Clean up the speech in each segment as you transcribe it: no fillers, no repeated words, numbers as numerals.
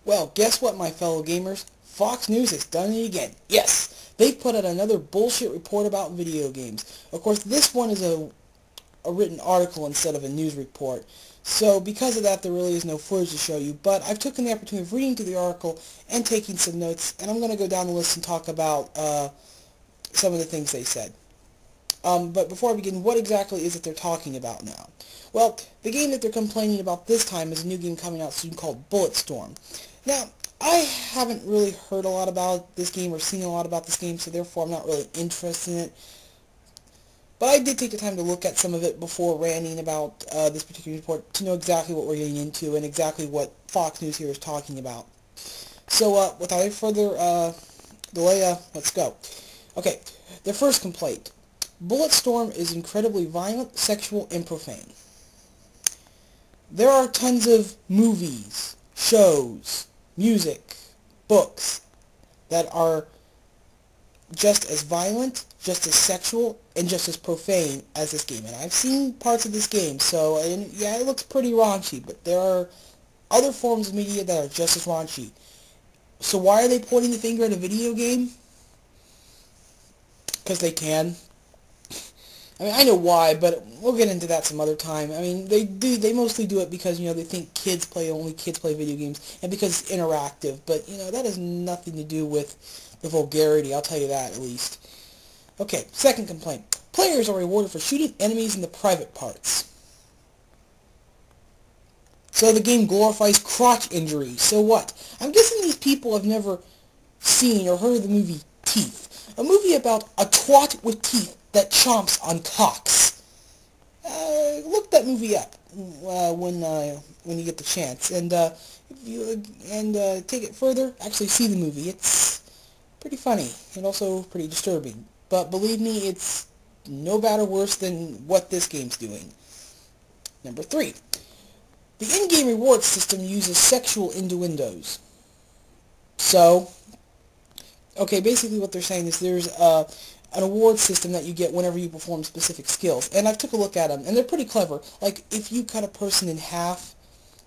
Well, guess what, my fellow gamers? Fox News has done it again. Yes, they've put out another bullshit report about video games. Of course, this one is a written article instead of a news report. So because of that, there really is no footage to show you. But I've taken the opportunity of reading through the article and taking some notes, and I'm going to go down the list and talk about some of the things they said. But before I begin, what exactly is it they're talking about now? Well, the game that they're complaining about this time is a new game coming out soon called Bulletstorm. Now, I haven't really heard a lot about this game or seen a lot about this game, so therefore I'm not really interested in it. But I did take the time to look at some of it before ranting about this particular report to know exactly what we're getting into and exactly what Fox News here is talking about. So, without any further delay, let's go. Okay, their first complaint. Bulletstorm is incredibly violent, sexual, and profane. There are tons of movies, shows, music, books that are just as violent, just as sexual, and just as profane as this game. And I've seen parts of this game, so, and yeah, it looks pretty raunchy, but there are other forms of media that are just as raunchy. So why are they pointing the finger at a video game? Because they can. I mean, I know why, but we'll get into that some other time. I mean, they mostly do it because, they think only kids play video games, and because it's interactive, but, that has nothing to do with the vulgarity, I'll tell you that, at least. Okay, second complaint. Players are rewarded for shooting enemies in the private parts. So the game glorifies crotch injury, so what? I'm guessing these people have never seen or heard of the movie Teeth. A movie about a twat with teeth that chomps on cocks. Look that movie up when you get the chance, and take it further. Actually, see the movie. It's pretty funny and also pretty disturbing. But believe me, it's no bad or worse than what this game's doing. Number 3, the in-game reward system uses sexual innuendos. So, okay, basically what they're saying is there's an award system that you get whenever you perform specific skills. And I've took a look at them, and they're pretty clever. Like, if you cut a person in half,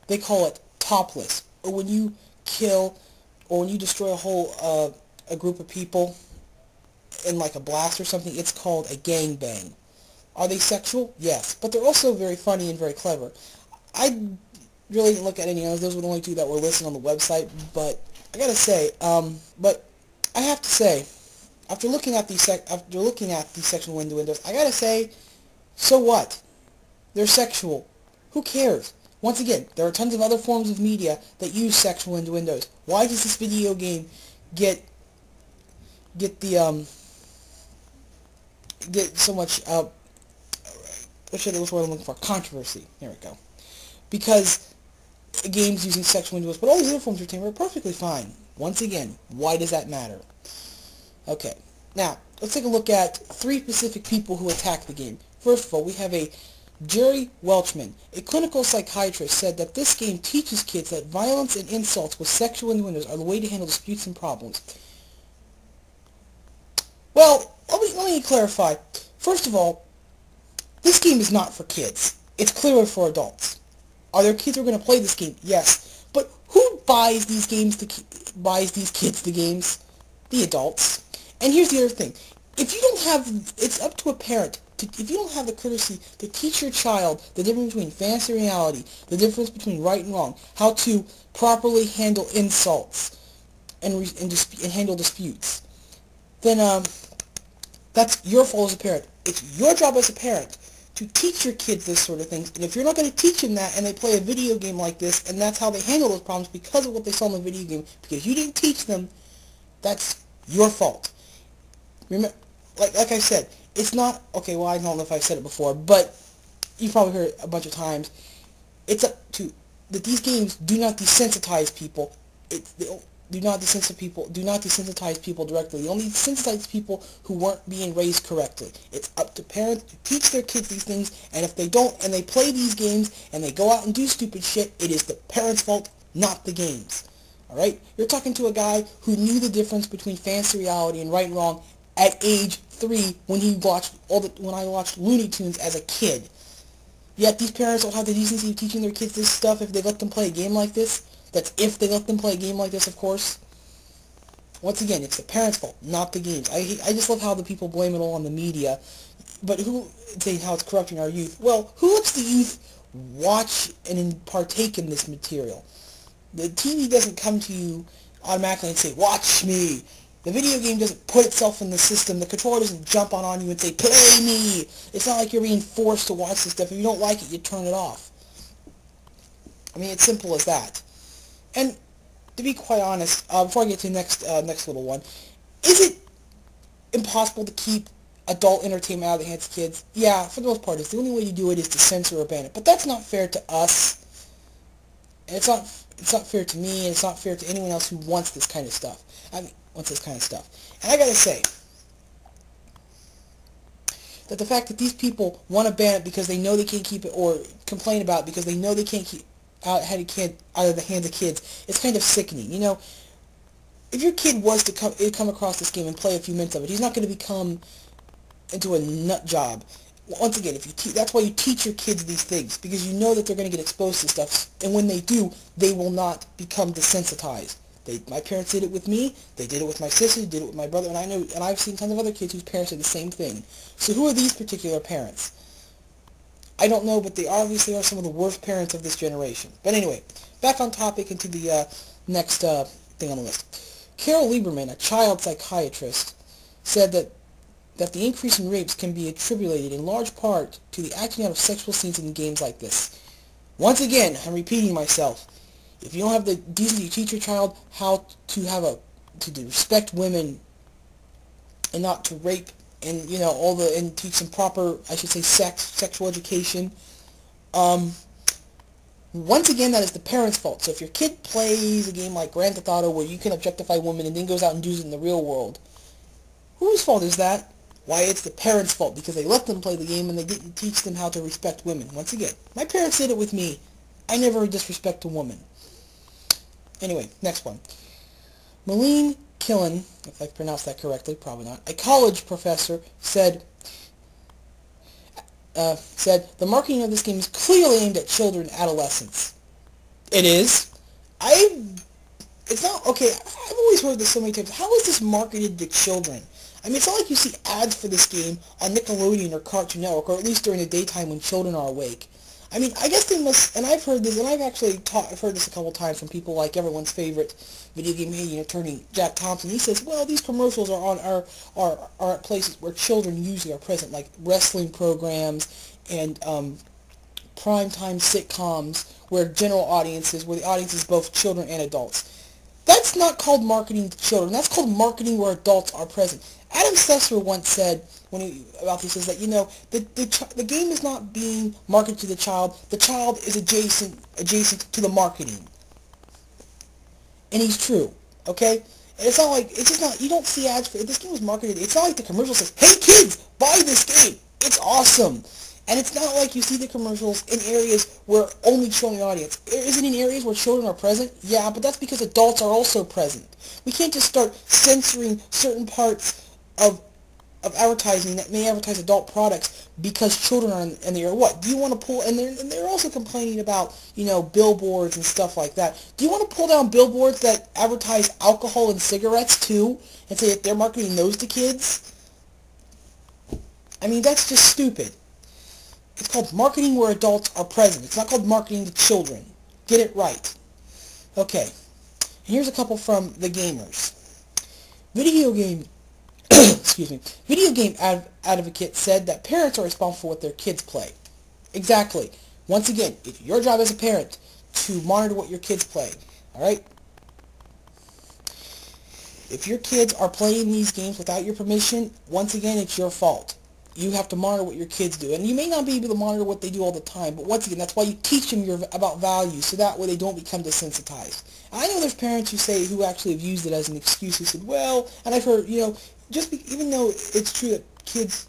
they call it topless. Or when you kill, or when you destroy a group of people in like a blast or something, it's called a gangbang. Are they sexual? Yes. But they're also very funny and very clever. I really didn't look at any of those. Those were the only 2 that were listed on the website. But I gotta say, I have to say, after looking at these sexual innuendos, I gotta say, so what? They're sexual. Who cares? Once again, there are tons of other forms of media that use sexual innuendos. Why does this video game get so much what's the word I'm looking for? Controversy. There we go. Because games using sexual innuendos, but all these other forms of entertainment are perfectly fine. Once again, why does that matter? Okay, now, let's take a look at 3 specific people who attacked the game. First of all, we have a Jerry Welchman, a clinical psychiatrist, said that this game teaches kids that violence and insults with sexual innuendos are the way to handle disputes and problems. Well, let me clarify. First of all, this game is not for kids. It's clearly for adults. Are there kids who are going to play this game? Yes. But who buys these kids the games? The adults. And here's the other thing. If you don't have, it's up to a parent, if you don't have the courtesy to teach your child the difference between fantasy and reality, the difference between right and wrong, how to properly handle insults and handle disputes, then that's your fault as a parent. It's your job as a parent to teach your kids this sort of things. And if you're not going to teach them that and they play a video game like this and that's how they handle those problems because of what they saw in the video game, because you didn't teach them, that's your fault. Remember, like I said, it's not, okay, well, I don't know if I've said it before, but you've probably heard it a bunch of times. It's up to, that these games do not desensitize people. Do not desensitize people directly. They only desensitize people who weren't being raised correctly. It's up to parents to teach their kids these things, and if they don't, and they play these games, and they go out and do stupid shit, it is the parents' fault, not the games. Alright? You're talking to a guy who knew the difference between fantasy reality and right and wrong at age 3 when I watched Looney Tunes as a kid. Yet these parents don't have the decency of teaching their kids this stuff if they let them play a game like this. That's if they let them play a game like this, of course. Once again, it's the parents' fault, not the games. I just love how the people blame it all on the media. But who, saying how it's corrupting our youth? Well, who lets the youth watch and partake in this material? The TV doesn't come to you automatically and say, watch me. The video game doesn't put itself in the system. The controller doesn't jump on you and say, play me. It's not like you're being forced to watch this stuff. If you don't like it, you turn it off. I mean, it's simple as that. And to be quite honest, before I get to the next little one, is it impossible to keep adult entertainment out of the hands of kids? Yeah, for the most part, the only way to do it is to censor or ban it. But that's not fair to us. And it's not fair to me, and it's not fair to anyone else who wants this kind of stuff. And I gotta say that the fact that these people want to ban it because they know they can't keep it, or complain about it because they know they can't keep out of the hands of kids, it's kind of sickening. You know, if your kid was to come across this game and play a few minutes of it, he's not going to become into a nut job. Once again, that's why you teach your kids these things, because you know that they're going to get exposed to stuff, and when they do, they will not become desensitized. My parents did it with me, they did it with my sister, they did it with my brother, and I've seen tons of other kids whose parents did the same thing. So who are these particular parents? I don't know, but they obviously are some of the worst parents of this generation. But anyway, back on topic into the next thing on the list. Carol Lieberman, a child psychiatrist, said that the increase in rapes can be attributed in large part to the acting out of sexual scenes in games like this. Once again, I'm repeating myself. If you don't have the decency to teach your child how to respect women and not to rape, and and teach them proper, I should say, sexual education, once again, that is the parents' fault. So if your kid plays a game like Grand Theft Auto where you can objectify women and then goes out and does it in the real world, whose fault is that? Why, it's the parents' fault, because they let them play the game and they didn't teach them how to respect women. Once again, my parents did it with me. I never disrespect a woman. Anyway, next one. Malene Killen, if I pronounced that correctly, probably not, a college professor, said the marketing of this game is clearly aimed at children and adolescents. It is. It's not, okay, I've always heard this so many times. How is this marketed to children? I mean, it's not like you see ads for this game on Nickelodeon or Cartoon Network, or at least during the daytime when children are awake. I mean, I guess they must, and I've heard this, and I've heard this a couple times from people like everyone's favorite video game hating attorney, Jack Thompson. He says, well, these commercials are at places where children usually are present, like wrestling programs and primetime sitcoms where general audiences, where the audience is both children and adults. That's not called marketing to children. That's called marketing where adults are present. Adam Sessler once said about this is that, the game is not being marketed to the child is adjacent to the marketing. And he's true, okay? And it's not like, you don't see ads for, this game was marketed, it's not like the commercial says, hey kids, buy this game, it's awesome. And it's not like you see the commercials in areas where only children are the audience. Is it in areas where children are present? Yeah, but that's because adults are also present. We can't just start censoring certain parts of advertising that may advertise adult products because children are in the area. What? Do you want to pull, and they're also complaining about, billboards and stuff like that. Do you want to pull down billboards that advertise alcohol and cigarettes too, and say that they're marketing those to kids? I mean, that's just stupid. It's called marketing where adults are present. It's not called marketing to children. Get it right. Okay. And here's a couple from the gamers. Video game advocate said that parents are responsible for what their kids play. Exactly. Once again, it's your job as a parent to monitor what your kids play. Alright? If your kids are playing these games without your permission, once again, it's your fault. You have to monitor what your kids do. And you may not be able to monitor what they do all the time, but once again, that's why you teach them about values, so that way they don't become desensitized. And I know there's parents who actually have used it as an excuse, who said, well, and I've heard, even though it's true that kids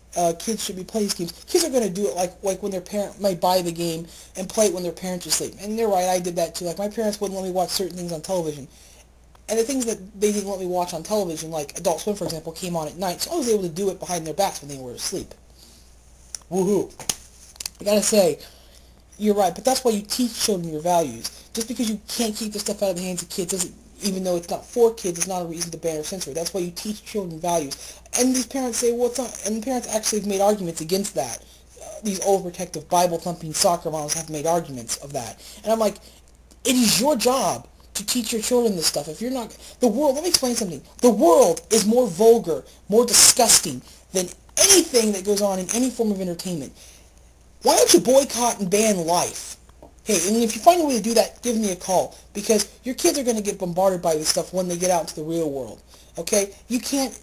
should be playing these games, kids are going to do it like when their parent might buy the game and play it when their parents are asleep. And they're right, I did that too. Like, my parents wouldn't let me watch certain things on television. And the things that they didn't let me watch on television, like Adult Swim, for example, came on at night, so I was able to do it behind their backs when they were asleep. Woohoo. I gotta say, you're right, but that's why you teach children your values. Just because you can't keep this stuff out of the hands of kids doesn't, even though it's not for kids, it's not a reason to ban or censor it. That's why you teach children values. And these parents say, well, it's not, and the parents actually have made arguments against that. These overprotective, Bible-thumping soccer moms have made arguments of that. And I'm like, it is your job to teach your children this stuff. If you're not, the world, let me explain something. The world is more vulgar, more disgusting than anything that goes on in any form of entertainment. Why don't you boycott and ban Life? Hey, and if you find a way to do that, give me a call, because your kids are going to get bombarded by this stuff when they get out into the real world, okay? You can't,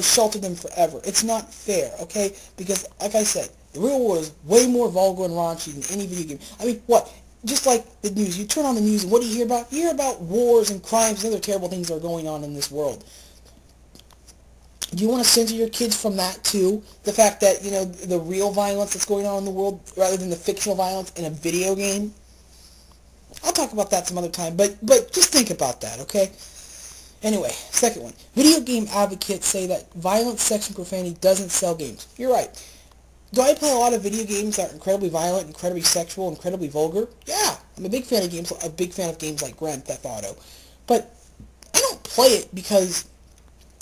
shelter them forever. It's not fair, okay? Because, like I said, the real world is way more vulgar and raunchy than any video game. I mean, what? Just like the news. You turn on the news, and what do you hear about? You hear about wars and crimes and other terrible things that are going on in this world. Do you want to censor your kids from that too? The fact that, the real violence that's going on in the world rather than the fictional violence in a video game? I'll talk about that some other time, but just think about that, okay? Anyway, second one. Video game advocates say that violence, sex, and profanity doesn't sell games. You're right. Do I play a lot of video games that are incredibly violent, incredibly sexual, incredibly vulgar? Yeah. I'm a big fan of games like Grand Theft Auto. But I don't play it because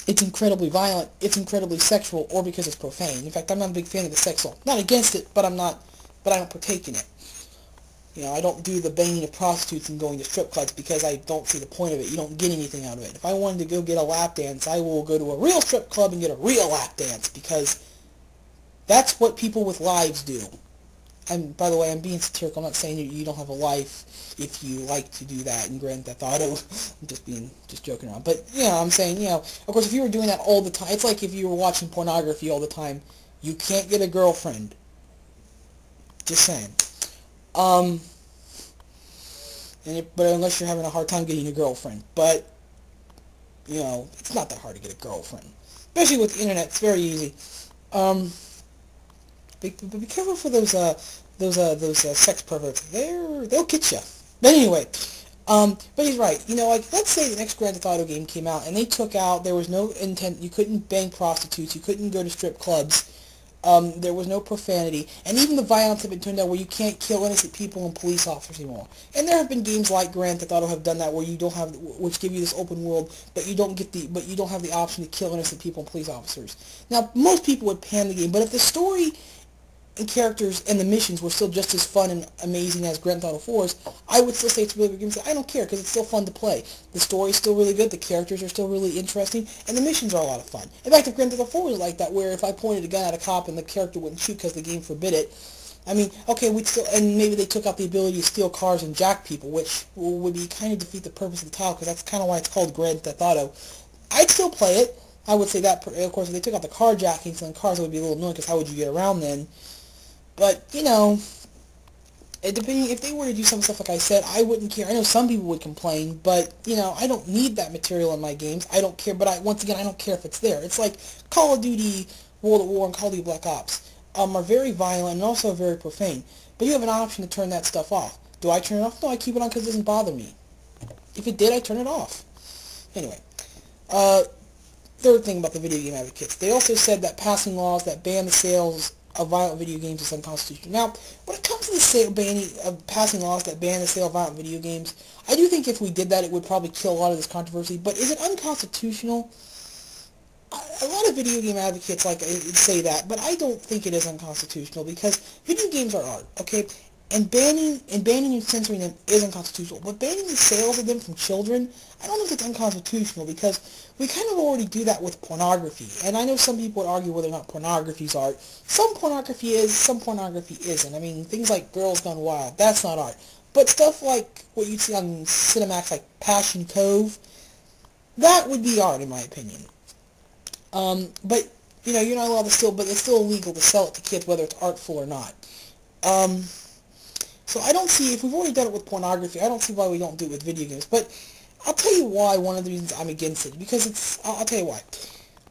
it's incredibly violent, it's incredibly sexual, or because it's profane. In fact, I'm not a big fan of the sex. Not against it, but I don't partake in it. I don't do the banging of prostitutes and going to strip clubs because I don't see the point of it. You don't get anything out of it. If I wanted to go get a lap dance, I will go to a real strip club and get a real lap dance, because that's what people with lives do. And by the way, I'm being satirical. I'm not saying you don't have a life if you like to do that in Grand Theft Auto. I'm just joking around. But, I'm saying, of course, if you were doing that all the time, it's like if you were watching pornography all the time, you can't get a girlfriend. Just saying. But unless you're having a hard time getting a girlfriend. But, it's not that hard to get a girlfriend. Especially with the internet, it's very easy. But be careful for those sex perverts. They'll get you. But anyway, but he's right. Let's say the next Grand Theft Auto game came out and they took out, there was no intent, you couldn't bang prostitutes, you couldn't go to strip clubs, there was no profanity, and even the violence had been turned down where you can't kill innocent people and police officers anymore. And there have been games like Grand Theft Auto have done that where you don't have, which give you this open world, but you don't have the option to kill innocent people and police officers. Now, most people would pan the game, but if the story and characters and the missions were still just as fun and amazing as Grand Theft Auto 4's, I would still say it's a really good game. I don't care, because it's still fun to play. The story's still really good, the characters are still really interesting, and the missions are a lot of fun. In fact, if Grand Theft Auto 4 was like that, where if I pointed a gun at a cop and the character wouldn't shoot because the game forbid it, I mean, okay, and maybe they took out the ability to steal cars and jack people, which would be kind of defeat the purpose of the title, because that's kind of why it's called Grand Theft Auto. I'd still play it. I would say that, of course, if they took out the carjacking, so cars, it would be a little annoying, because how would you get around then? But, depending, if they were to do some stuff like I said, I wouldn't care. I know some people would complain, but, I don't need that material in my games. I don't care, but once again, I don't care if it's there. It's like Call of Duty, World at War, and Call of Duty Black Ops are very violent and also very profane. But you have an option to turn that stuff off. Do I turn it off? No, I keep it on because it doesn't bother me. If it did, I turn it off. Anyway, third thing about the video game advocates. They also said that passing laws that ban the sales of violent video games is unconstitutional. Now, when it comes to the passing laws that ban the sale of violent video games, I do think if we did that, it would probably kill a lot of this controversy. But is it unconstitutional? A lot of video game advocates say that, but I don't think it is unconstitutional, because video games are art, okay? And banning and censoring them is unconstitutional. But banning the sales of them from children, I don't know if it's unconstitutional, because we kind of already do that with pornography. And I know some people would argue whether or not pornography is art. Some pornography is, some pornography isn't. I mean, things like Girls Gone Wild, that's not art. But stuff like what you'd see on Cinemax, like Passion Cove, that would be art, in my opinion. But, you're not allowed to but it's still illegal to sell it to kids, whether it's artful or not. So I don't see, if we've already done it with pornography, I don't see why we don't do it with video games. But I'll tell you why, one of the reasons I'm against it, because I'll tell you why.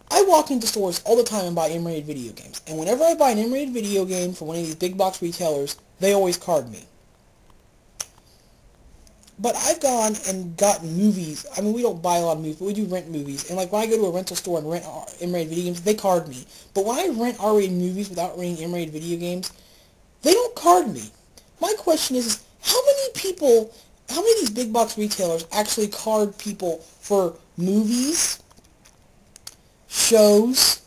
I walk into stores all the time and buy M-rated video games. And whenever I buy an M-rated video game from one of these big box retailers, they always card me. But I've gone and gotten movies. I mean, we don't buy a lot of movies, but we do rent movies. And when I go to a rental store and rent M-rated video games, they card me. But when I rent R-rated movies without renting M-rated video games, they don't card me. My question is, how many people how many of these big box retailers actually card people for movies, shows,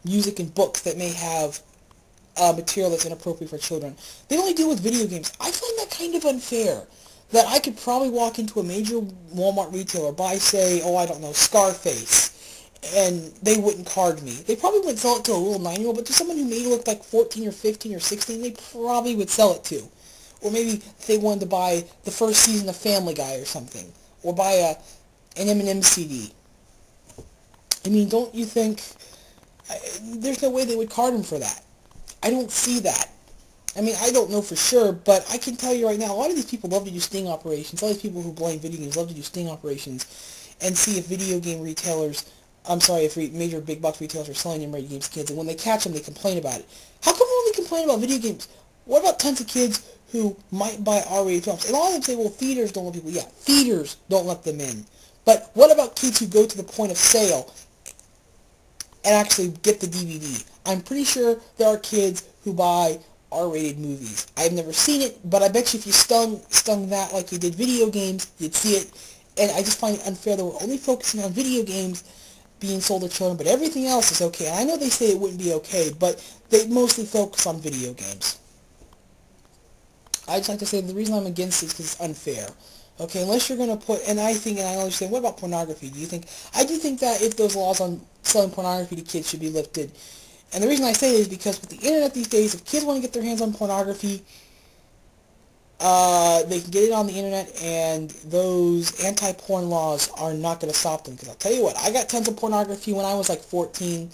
music, and books that may have material that's inappropriate for children? They only deal with video games. I find that kind of unfair. That I could probably walk into a major Walmart retailer, buy, say, oh, I don't know, Scarface, and they wouldn't card me. They probably wouldn't sell it to a little 9-year-old, but to someone who may look like 14 or 15 or 16, they probably would sell it to. Or maybe if they wanted to buy the first season of Family Guy or something, or buy an M&M CD. I mean, don't you think there's no way they would card him for that? I don't see that. I mean, I don't know for sure, but I can tell you right now, a lot of these people love to do sting operations. All these people who blame video games love to do sting operations and see if video game retailers, if major big box retailers are selling M-rated games to kids, and when they catch them, they complain about it. How come we only complain about video games? What about tons of kids who might buy R-rated films? And a lot of them say, well, theaters don't let people. Yeah, theaters don't let them in. But what about kids who go to the point of sale and actually get the DVD? I'm pretty sure there are kids who buy R-rated movies. I've never seen it, but I bet you if you stung that like you did video games, you'd see it. And I just find it unfair that we're only focusing on video games being sold to children, but everything else is okay. And I know they say it wouldn't be okay, but they mostly focus on video games. I just like to say the reason I'm against it is because it's unfair. Okay, unless you're going to put, and I understand, what about pornography? I do think that if those laws on selling pornography to kids should be lifted. And the reason I say that is because with the internet these days, if kids want to get their hands on pornography, they can get it on the internet, and those anti-porn laws are not going to stop them. Because I'll tell you what, I got tons of pornography when I was like 14.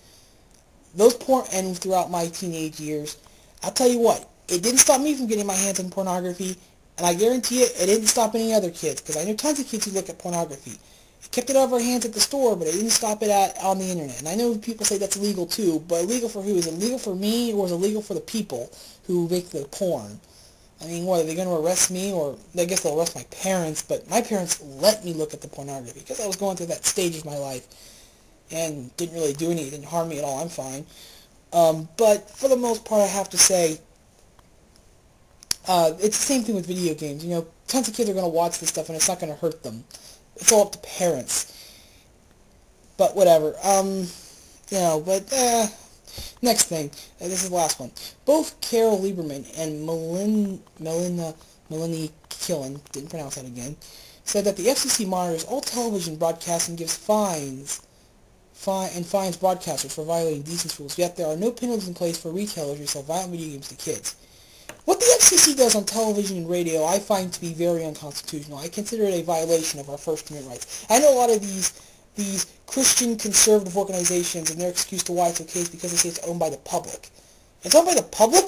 And throughout my teenage years, I'll tell you what, it didn't stop me from getting my hands on pornography, and I guarantee it didn't stop any other kids, because I know tons of kids who look at pornography. It kept it out of our hands at the store, but it didn't stop it on the internet. And I know people say that's illegal too, but illegal for who? Is it illegal for me, or is it illegal for the people who make the porn? I mean, what, are they going to arrest me? Or I guess they'll arrest my parents, but my parents let me look at the pornography, because I was going through that stage of my life, and didn't really do anything, didn't harm me at all, I'm fine. But for the most part, I have to say, it's the same thing with video games. You know, tons of kids are going to watch this stuff, and it's not going to hurt them. It's all up to parents. But whatever. Next thing. This is the last one. Both Carol Lieberman and Melanie Killen, didn't pronounce that again, said that the FCC monitors all television broadcasting and gives fines broadcasters for violating decency rules, yet there are no penalties in place for retailers who sell violent video games to kids. What the FCC does on television and radio I find to be very unconstitutional. I consider it a violation of our First Amendment rights. I know a lot of these Christian conservative organizations, and their excuse to why it's okay is because they say it's owned by the public. It's owned by the public?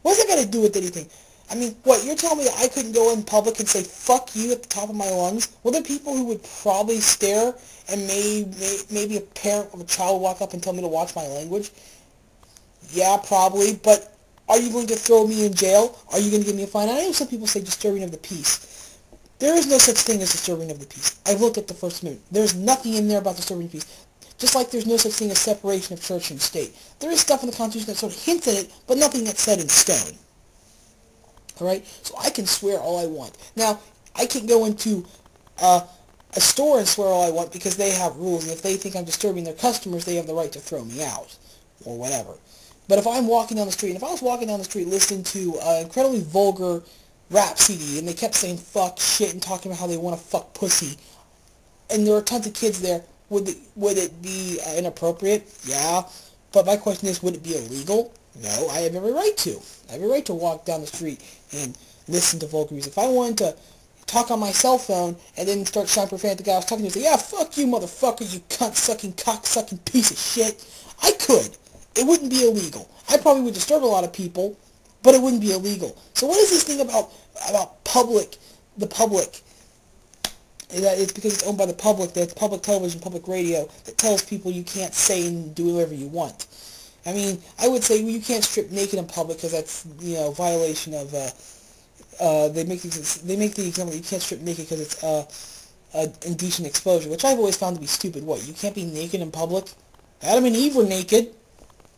What's that got to do with anything? I mean, what, you're telling me that I couldn't go in public and say, fuck you at the top of my lungs? Well, there are people who would probably stare, and maybe a parent of a child walk up and tell me to watch my language. Yeah, probably, but are you going to throw me in jail? Are you going to give me a fine? I know some people say disturbing of the peace. There is no such thing as disturbing of the peace. I've looked at the First Amendment. There's nothing in there about disturbing the peace. Just like there's no such thing as separation of church and state. There is stuff in the Constitution that sort of hints at it, but nothing that's set in stone. Alright? So I can swear all I want. Now, I can go into a store and swear all I want because they have rules, and if they think I'm disturbing their customers, they have the right to throw me out. Or whatever. But if I'm walking down the street, and if I was walking down the street listening to an incredibly vulgar rap CD, and they kept saying fuck, shit, and talking about how they want to fuck pussy, and there are tons of kids there, would it be inappropriate? Yeah. But my question is, would it be illegal? No, I have every right to. I have every right to walk down the street and listen to vulgar music. If I wanted to talk on my cell phone and then start shouting profanity at the guy I was talking to and say, yeah, fuck you, motherfucker, you cunt-sucking, cock-sucking piece of shit, I could. It wouldn't be illegal. I probably would disturb a lot of people, but it wouldn't be illegal. So what is this thing about the public? It's because it's owned by the public, that it's public television, public radio, that tells people you can't say and do whatever you want. I mean, I would say, well, you can't strip naked in public because that's, violation of, they make the example that you can't strip naked because it's indecent exposure, which I've always found to be stupid. What, you can't be naked in public? Adam and Eve were naked.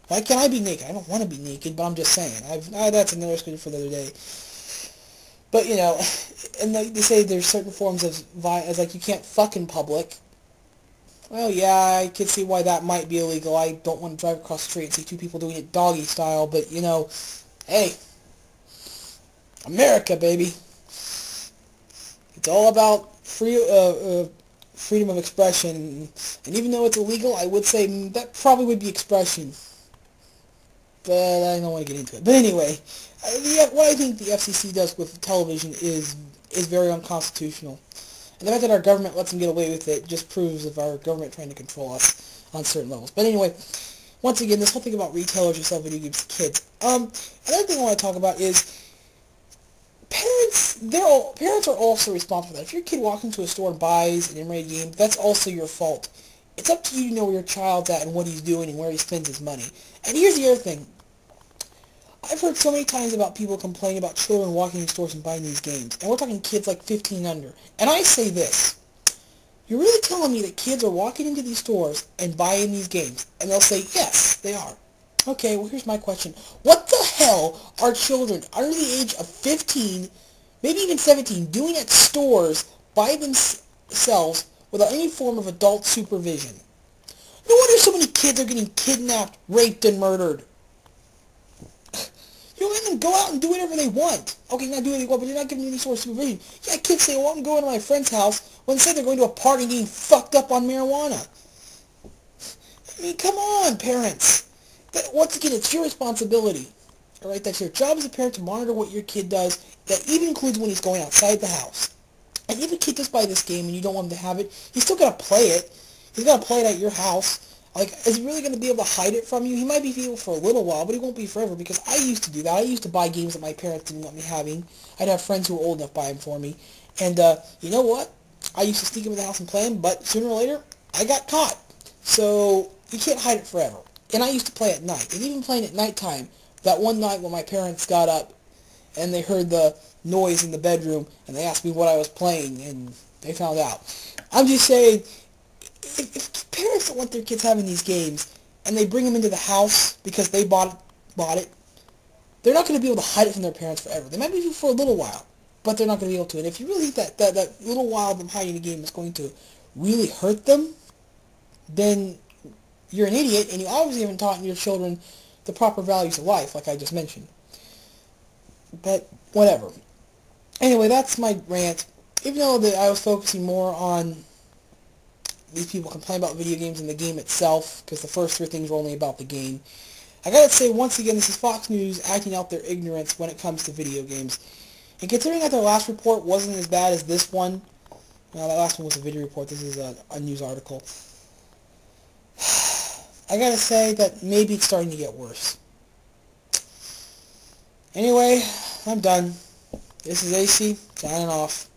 Why can't I be naked? I don't want to be naked, but I'm just saying. That's another discussion for the other day. But, you know, and they say there's certain forms of violence, like you can't fuck in public. Well, yeah, I can see why that might be illegal. I don't want to drive across the street and see two people doing it doggy style, but, you know, hey, America, baby. It's all about freedom of expression, and even though it's illegal, I would say that probably would be expression. But I don't want to get into it. But anyway, what I think the FCC does with television is very unconstitutional. And the fact that our government lets them get away with it just proves of our government trying to control us on certain levels. But anyway, once again, this whole thing about retailers who sell video games to kids. Another thing I want to talk about is parents. Parents are also responsible for that. If your kid walks into a store and buys an M-rated game, that's also your fault. It's up to you to know where your child's at and what he's doing and where he spends his money. And here's the other thing. I've heard so many times about people complaining about children walking in stores and buying these games. And we're talking kids like 15 under. And I say this. You're really telling me that kids are walking into these stores and buying these games? And they'll say, yes, they are. Okay, well, here's my question. What the hell are children under the age of 15, maybe even 17, doing at stores by themselves without any form of adult supervision? No wonder so many kids are getting kidnapped, raped, and murdered. You're letting them go out and do whatever they want. Okay, not do what they want, but you're not giving them any sort of supervision. Yeah, kids say, well, I'm going to my friend's house, when instead they're going to a party and getting fucked up on marijuana. I mean, come on, parents. Once again, it's your responsibility. All right, that's your job as a parent to monitor what your kid does. That even includes when he's going outside the house. And if a kid does buy this game and you don't want him to have it, he's still got to play it. He's got to play it at your house. Like, is he really going to be able to hide it from you? He might be able for a little while, but he won't be forever, because I used to do that. I used to buy games that my parents didn't want me having. I'd have friends who were old enough to buy them for me. And, you know what? I used to sneak them in the house and play them, but sooner or later, I got caught. So, you can't hide it forever. And I used to play at night. And even playing at nighttime, that one night when my parents got up and they heard the noise in the bedroom and they asked me what I was playing, and they found out. I'm just saying, if parents don't want their kids having these games and they bring them into the house because they bought it, they're not going to be able to hide it from their parents forever. They might be able to for a little while, but they're not going to be able to. And if you really think that little while of them hiding the game is going to really hurt them, then you're an idiot, and you obviously haven't taught your children the proper values of life, like I just mentioned. But whatever. Anyway, that's my rant. Even though I was focusing more on these people complain about video games and the game itself, because the first three things were only about the game, I gotta say, once again, this is Fox News acting out their ignorance when it comes to video games. And considering that their last report wasn't as bad as this one, well, that last one was a video report, this is a news article, I gotta say that maybe it's starting to get worse. Anyway, I'm done. This is AC, signing off.